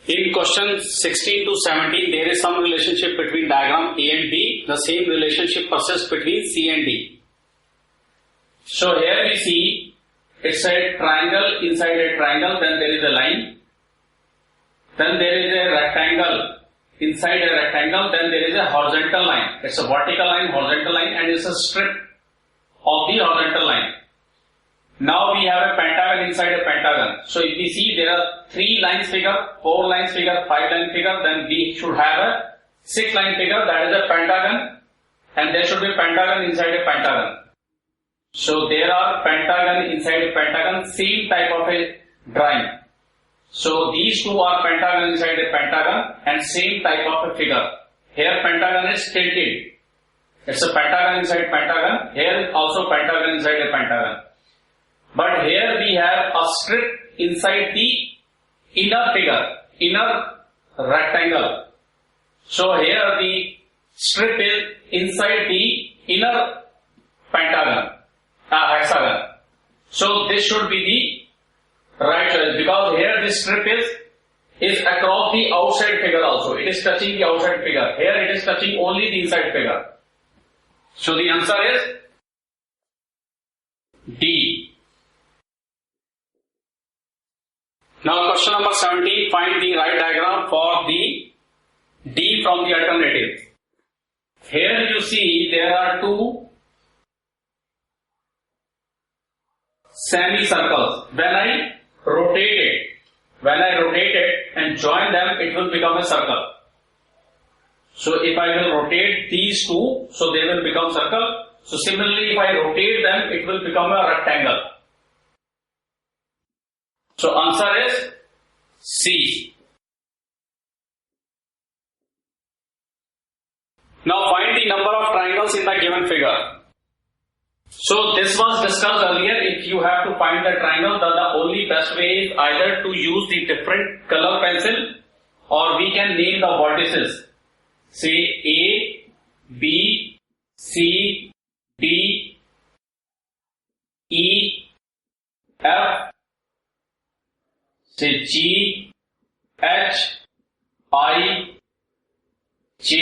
In question 16 to 17, there is some relationship between diagram A and B. The same relationship persists between C and D. So here we see it's a triangle inside a triangle, then there is a line. Then there is a rectangle inside a rectangle, then there is a horizontal line. It's a vertical line, horizontal line, and it's a strip of the horizontal line. Now we have a pentagon inside a pentagon. So if we see there are 3 lines figure, 4 lines figure, 5 line figure, then we should have a 6 line figure, that is a pentagon, and there should be a pentagon inside a pentagon. So there are pentagon inside a pentagon, same type of a drawing. So these two are pentagon inside a pentagon and same type of a figure. Here pentagon is tilted. It's a pentagon inside pentagon. Here also pentagon inside a pentagon. But here we have a strip inside the inner figure, inner rectangle. So here the strip is inside the inner pentagon, hexagon. So this should be the right choice, because here this strip is across the outside figure also. It is touching the outside figure. Here it is touching only the inside figure. So the answer is D. Now question number 17, find the right diagram for the D from the alternative. Here you see there are 2 semicircles. When I rotate it and join them, it will become a circle. So if I will rotate these 2, so they will become circle. So similarly, if I rotate them, it will become a rectangle. So answer is C. Now find the number of triangles in the given figure. So this was discussed earlier. If you have to find the triangle, then the only best way is either to use the different color pencil, or we can name the vertices. Say A, B, C, D, E, F, say G, H, I, J.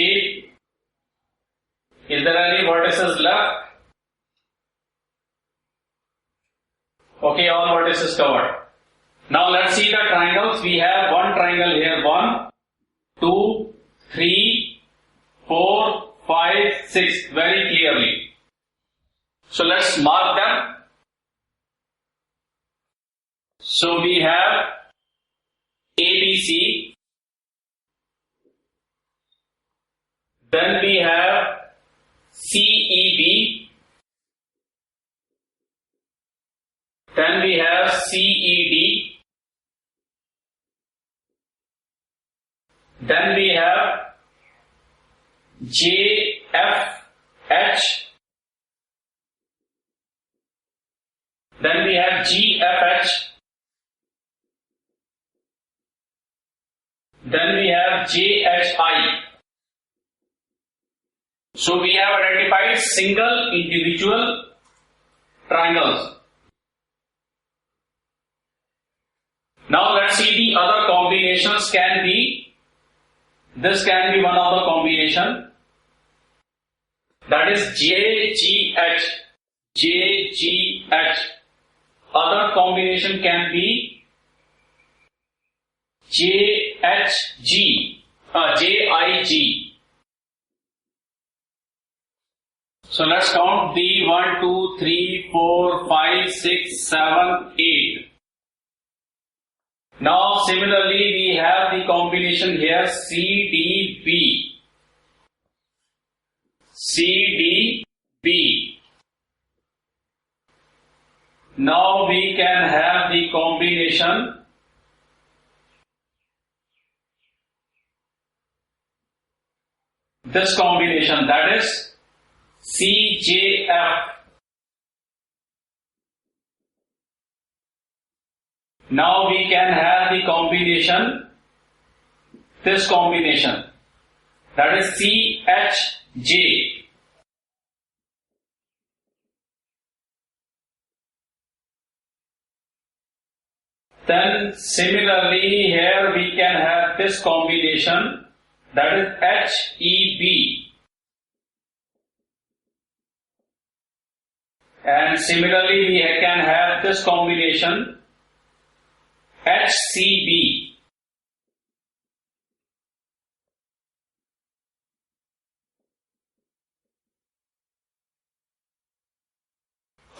Is there any vertices left? Okay, all vertices covered. Now let's see the triangles. We have one triangle here, 1, 2, 3, 4, 5, 6, very clearly. So let's mark them. So we have ABC, then we have CEB, then we have CED, then we have JFH, then we have GFH, then we have JHI. So we have identified single individual triangles. Now let's see the other combinations. This can be one of the combination, that is JGH. Other combination can be JIG. So let's count the 1, 2, 3, 4, 5, 6, 7, 8. Now similarly we have the combination here CDB. Now we can have the combination this combination, that is CJF. Now we can have the combination, this combination, that is CHJ. Then similarly here we can have this combination, that is HEB. And similarly we can have this combination HCB.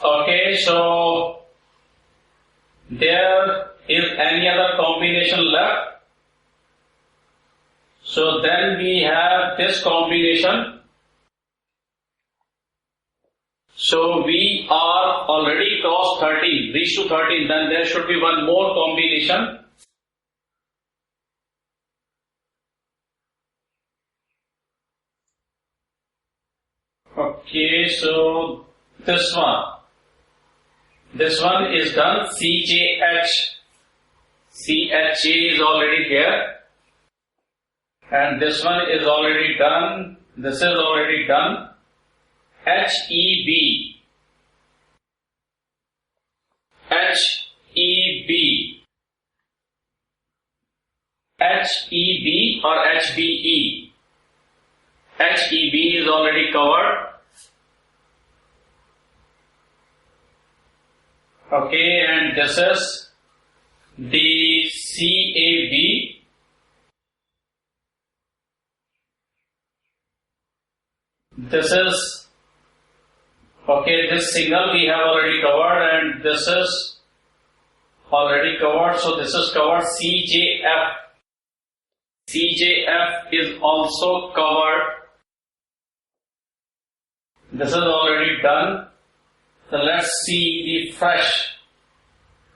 Okay, so there is any other combination left. So then we have this combination. So we are already crossed 13, reached to 13, then there should be one more combination. Okay, so this one is done. CJH is already there, and this one is already done. This is already done. HEB or HBE. HEB is already covered. Okay, and this is the CAB. This is, okay, this signal we have already covered, and this is already covered, so this is covered. CJF is also covered. This is already done. So let's see the fresh.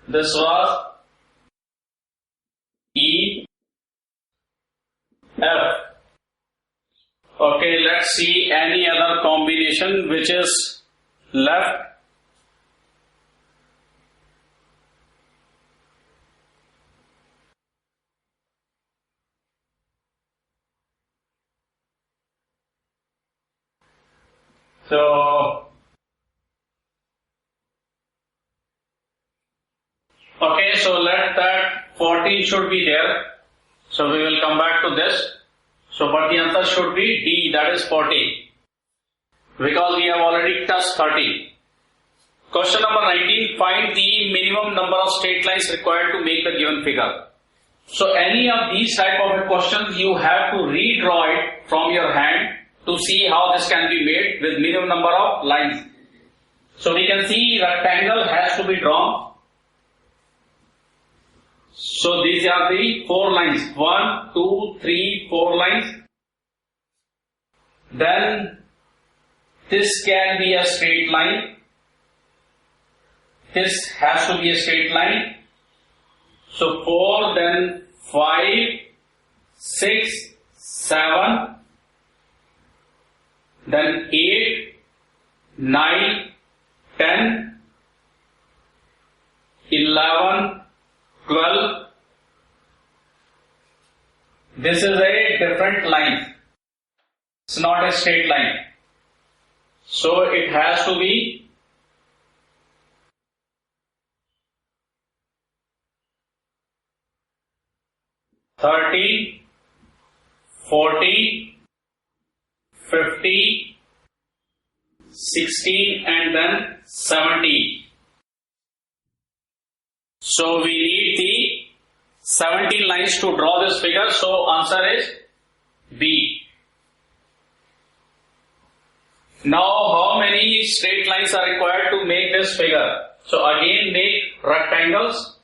This was EF. Okay, let's see any other combination which is left. So, okay, so let that 14 should be there. So we will come back to this. So, but the answer should be D, that is 14. Because we have already touched 13. Question number 19, find the minimum number of straight lines required to make the given figure. So, any of these type of questions you have to redraw it from your hand to see how this can be made with minimum number of lines. So, we can see rectangle has to be drawn. So these are the 4 lines, 1, 2, 3, 4 lines. Then this can be a straight line. This has to be a straight line. So 4, then 5, 6, 7, then 8, 9, 10, 11, 12. This is a different line. It's not a straight line. So it has to be 30, 40, 50, 16 and then 17. So we need the 17 lines to draw this figure. So answer is B. Now how many straight lines are required to make this figure? So again make rectangles.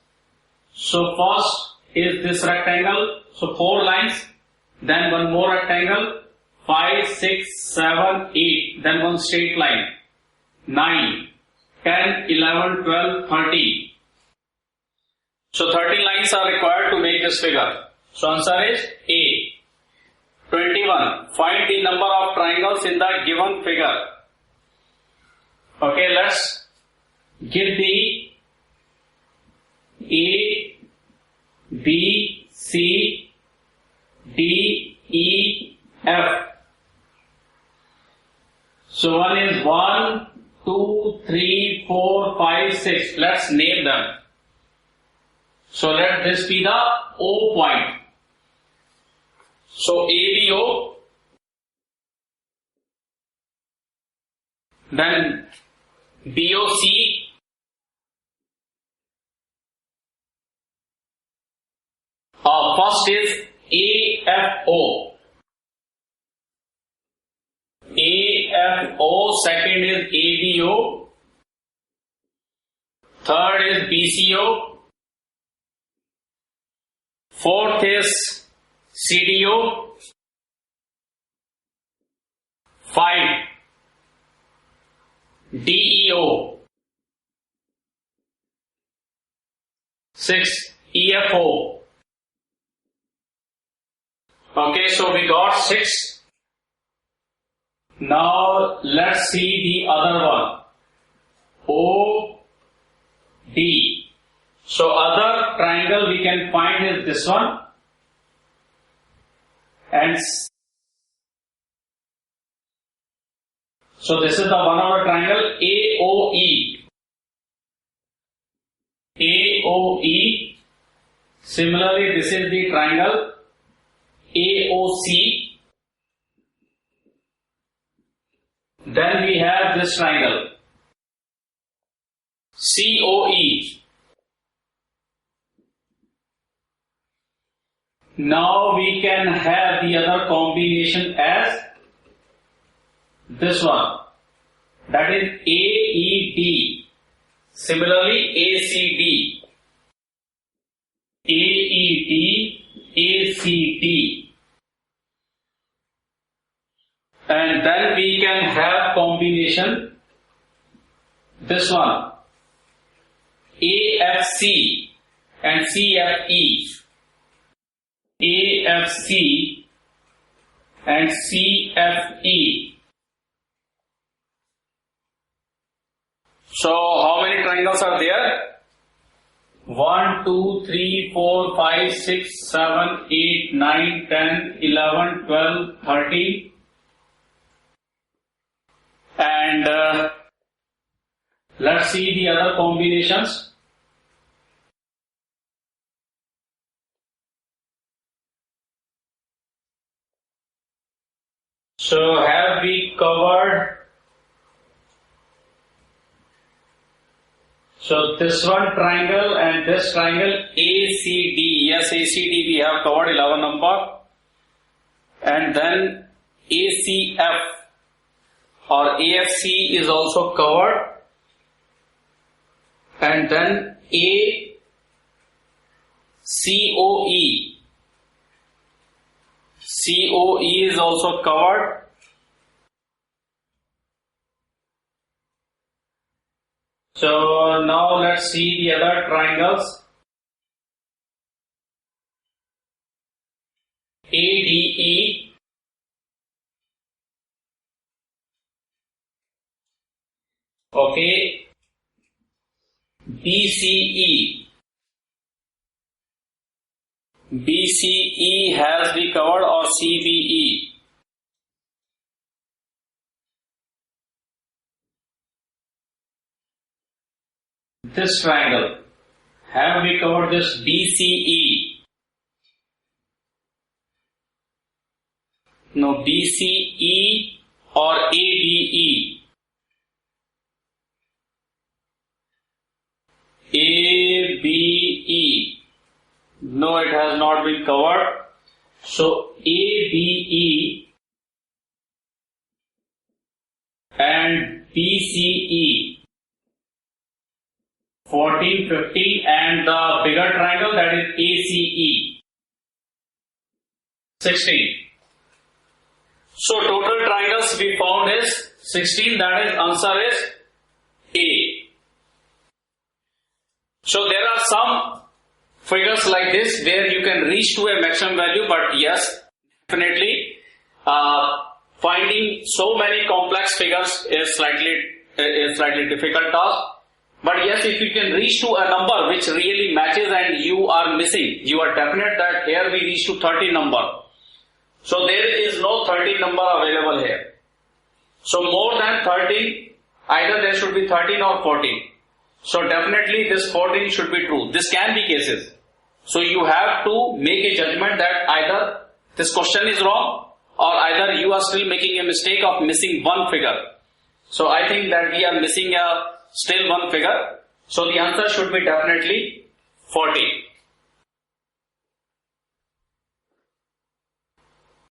So first is this rectangle. So 4 lines. Then one more rectangle. 5, 6, 7, 8. Then one straight line. 9, 10, 11, 12, 13. So 13 lines are required to make this figure. So answer is A. 21. Find the number of triangles in the given figure. Okay, let's give the A, B, C, D, E, F. So one is 1, 2, 3, 4, 5, 6. Let's name them. So So let this be the O point. So ABO, then BOC, first is AFO. AFO, second is ABO, third is BCO, fourth is CDO, 5 DEO, 6 EFO. Okay, so we got 6. Now let's see the other one. OD. So other triangle we can find is this one. And so this is the one hour triangle AOE. AOE. Similarly, this is the triangle AOC. Then we have this triangle COE. Now we can have the other combination as this one, that is AED. Similarly, ACD. AED, ACD. And then we can have combination this one AFC and CFE. AFC and CFE. So how many triangles are there? 1, 2, 3, 4, 5, 6, 7, 8, 9, 10, 11, 12, 13. And let's see the other combinations. So have we covered? So this one triangle and this triangle ACD. Yes, ACD we have covered 11 number. And then ACF or AFC is also covered. And then ACOE. COE is also covered. So now let's see the other triangles. ADE, okay, BCE. BCE has been covered, or CBE. This triangle, have we covered this BCE? No, BCE or ABE. ABE. No, it has not been covered. So ABE and BCE. 14, 15, and the bigger triangle, that is ACE. 16. So total triangles we found is 16, that is answer is A. So there are some figures like this where you can reach to a maximum value, but yes, definitely finding so many complex figures is slightly difficult task. But yes, if you can reach to a number which really matches and you are missing, you are definite that here we reach to 30 number. So there is no 30 number available here. So more than 13, either there should be 13 or 14. So definitely this 14 should be true. This can be cases. So you have to make a judgment that either this question is wrong or either you are still making a mistake of missing one figure. So I think that we are missing still one figure. So the answer should be definitely 40.